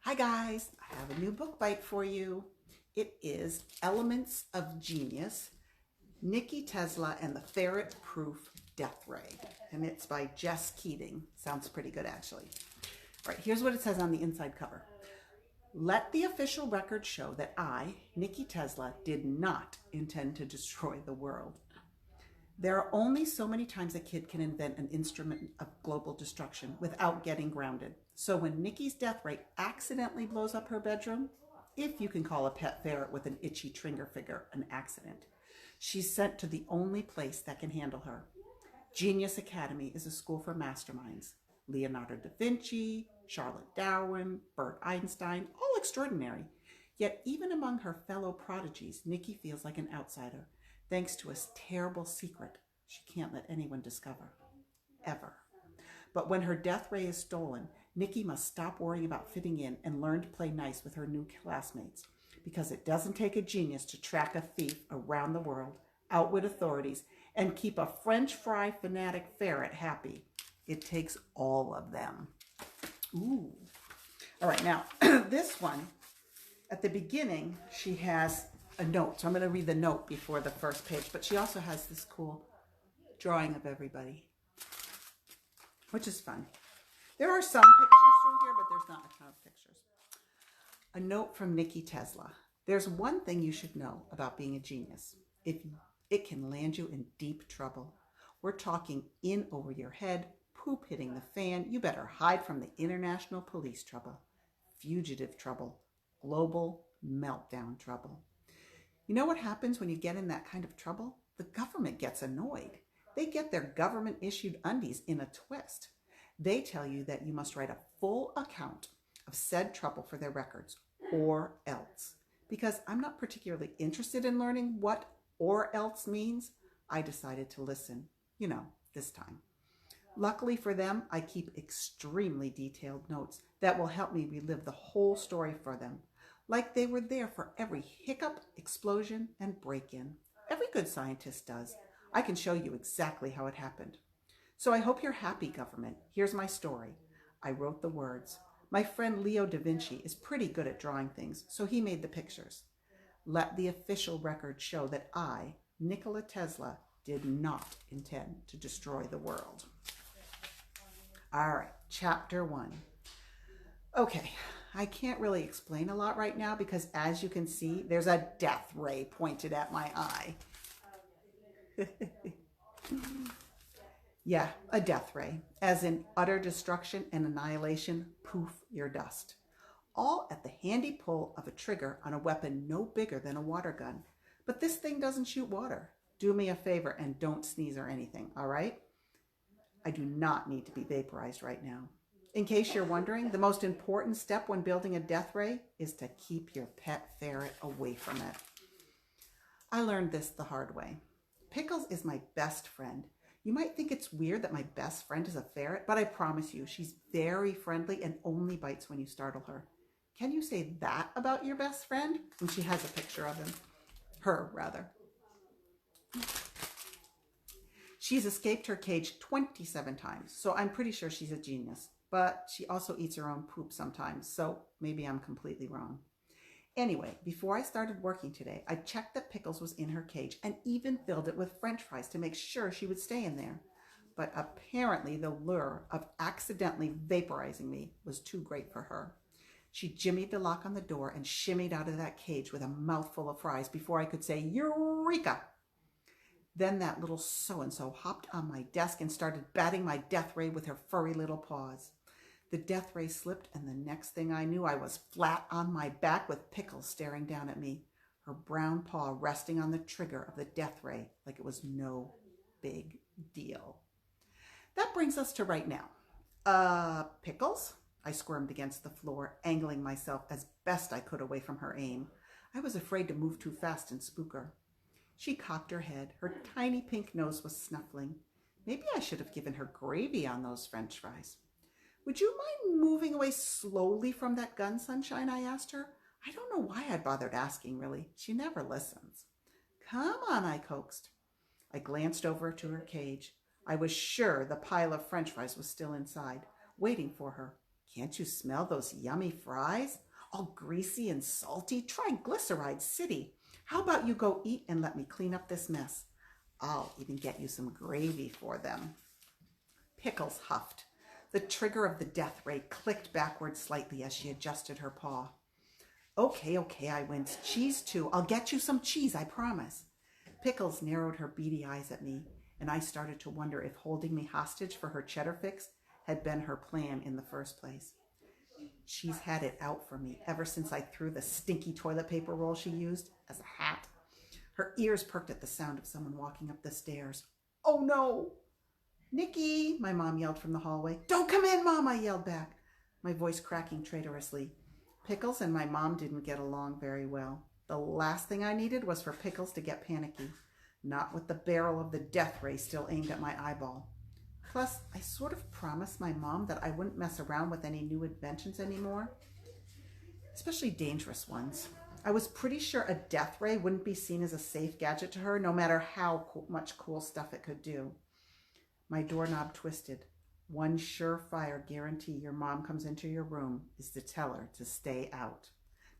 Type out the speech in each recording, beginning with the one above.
Hi guys, I have a new book bite for you. It is Elements of Genius, Nikki Tesla and the Ferret-Proof Death Ray. And it's by Jess Keating. Sounds pretty good actually. All right, here's what it says on the inside cover. Let the official record show that I, Nikki Tesla, did not intend to destroy the world. There are only so many times a kid can invent an instrument of global destruction without getting grounded. So when Nikki's death ray accidentally blows up her bedroom, if you can call a pet ferret with an itchy trigger finger an accident, she's sent to the only place that can handle her. Genius Academy is a school for masterminds. Leonardo da Vinci, Charlotte Darwin, Bert Einstein, all extraordinary. Yet even among her fellow prodigies, Nikki feels like an outsider, thanks to a terrible secret she can't let anyone discover, ever. But when her death ray is stolen, Nikki must stop worrying about fitting in and learn to play nice with her new classmates, because it doesn't take a genius to track a thief around the world, outwit authorities, and keep a French fry fanatic ferret happy. It takes all of them. Ooh. All right, now this one, at the beginning, she has a note. So I'm going to read the note before the first page, but she also has this cool drawing of everybody, which is fun. There are some pictures through here, but there's not a ton of pictures. A note from Nikki Tesla. There's one thing you should know about being a genius. If it can land you in deep trouble. We're talking in over your head, poop hitting the fan. You better hide from the international police trouble, fugitive trouble, global meltdown trouble. You know what happens when you get in that kind of trouble? The government gets annoyed. They get their government-issued undies in a twist. They tell you that you must write a full account of said trouble for their records, or else. Because I'm not particularly interested in learning what or else means, I decided to listen, this time. Luckily for them, I keep extremely detailed notes that will help me relive the whole story for them, like they were there for every hiccup, explosion, and break-in. Every good scientist does. I can show you exactly how it happened. So I hope you're happy, government. Here's my story. I wrote the words. My friend Leo da Vinci is pretty good at drawing things, so he made the pictures. Let the official record show that I, Nikola Tesla, did not intend to destroy the world. All right, chapter 1. Okay, I can't really explain a lot right now because, as you can see, there's a death ray pointed at my eye. Yeah, a death ray, as in utter destruction and annihilation, poof, you're dust. All at the handy pull of a trigger on a weapon no bigger than a water gun. But this thing doesn't shoot water. Do me a favor and don't sneeze or anything, all right? I do not need to be vaporized right now. In case you're wondering, the most important step when building a death ray is to keep your pet ferret away from it. I learned this the hard way. Pickles is my best friend. You might think it's weird that my best friend is a ferret, but I promise you, she's very friendly and only bites when you startle her. Can you say that about your best friend? And she has a picture of him. Her, rather. She's escaped her cage 27 times, so I'm pretty sure she's a genius. But she also eats her own poop sometimes, so maybe I'm completely wrong. Anyway, before I started working today, I checked that Pickles was in her cage and even filled it with French fries to make sure she would stay in there. But apparently the lure of accidentally vaporizing me was too great for her. She jimmied the lock on the door and shimmied out of that cage with a mouthful of fries before I could say, Eureka! Then that little so-and-so hopped on my desk and started batting my death ray with her furry little paws. The death ray slipped, and the next thing I knew, I was flat on my back with Pickles staring down at me, her brown paw resting on the trigger of the death ray like it was no big deal. That brings us to right now. Pickles? I squirmed against the floor, angling myself as best I could away from her aim. I was afraid to move too fast and spook her. She cocked her head. Her tiny pink nose was snuffling. Maybe I should have given her gravy on those French fries. Would you mind moving away slowly from that gun, Sunshine? I asked her. I don't know why I bothered asking, really. She never listens. Come on, I coaxed. I glanced over to her cage. I was sure the pile of French fries was still inside, waiting for her. Can't you smell those yummy fries? All greasy and salty. Try Glyceride City. How about you go eat and let me clean up this mess? I'll even get you some gravy for them. Pickles huffed. The trigger of the death ray clicked backward slightly as she adjusted her paw. Okay, I winced. Cheese too. I'll get you some cheese, I promise. Pickles narrowed her beady eyes at me, and I started to wonder if holding me hostage for her cheddar fix had been her plan in the first place. She's had it out for me ever since I threw the stinky toilet paper roll she used as a hat. Her ears perked at the sound of someone walking up the stairs. Oh no! Nikki, my mom yelled from the hallway. Don't come in, Mom, I yelled back, my voice cracking traitorously. Pickles and my mom didn't get along very well. The last thing I needed was for Pickles to get panicky, not with the barrel of the death ray still aimed at my eyeball. Plus, I sort of promised my mom that I wouldn't mess around with any new inventions anymore, especially dangerous ones. I was pretty sure a death ray wouldn't be seen as a safe gadget to her, no matter how much cool stuff it could do. My doorknob twisted. One surefire guarantee your mom comes into your room is to tell her to stay out.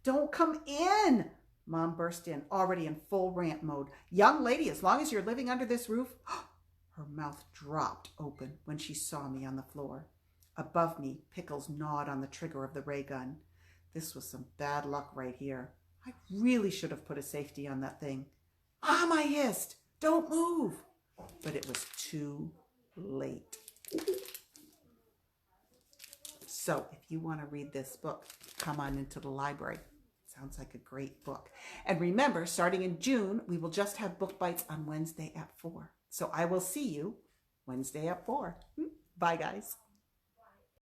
Don't come in! Mom burst in, already in full rant mode. Young lady, as long as you're living under this roof... Her mouth dropped open when she saw me on the floor. Above me, Pickles gnawed on the trigger of the ray gun. This was some bad luck right here. I really should have put a safety on that thing. Mom, I hissed. Don't move. But it was too late. So if you want to read this book, come on into the library. Sounds like a great book. And remember, starting in June, we will just have book bites on Wednesday at 4. So I will see you Wednesday at 4. Bye, guys.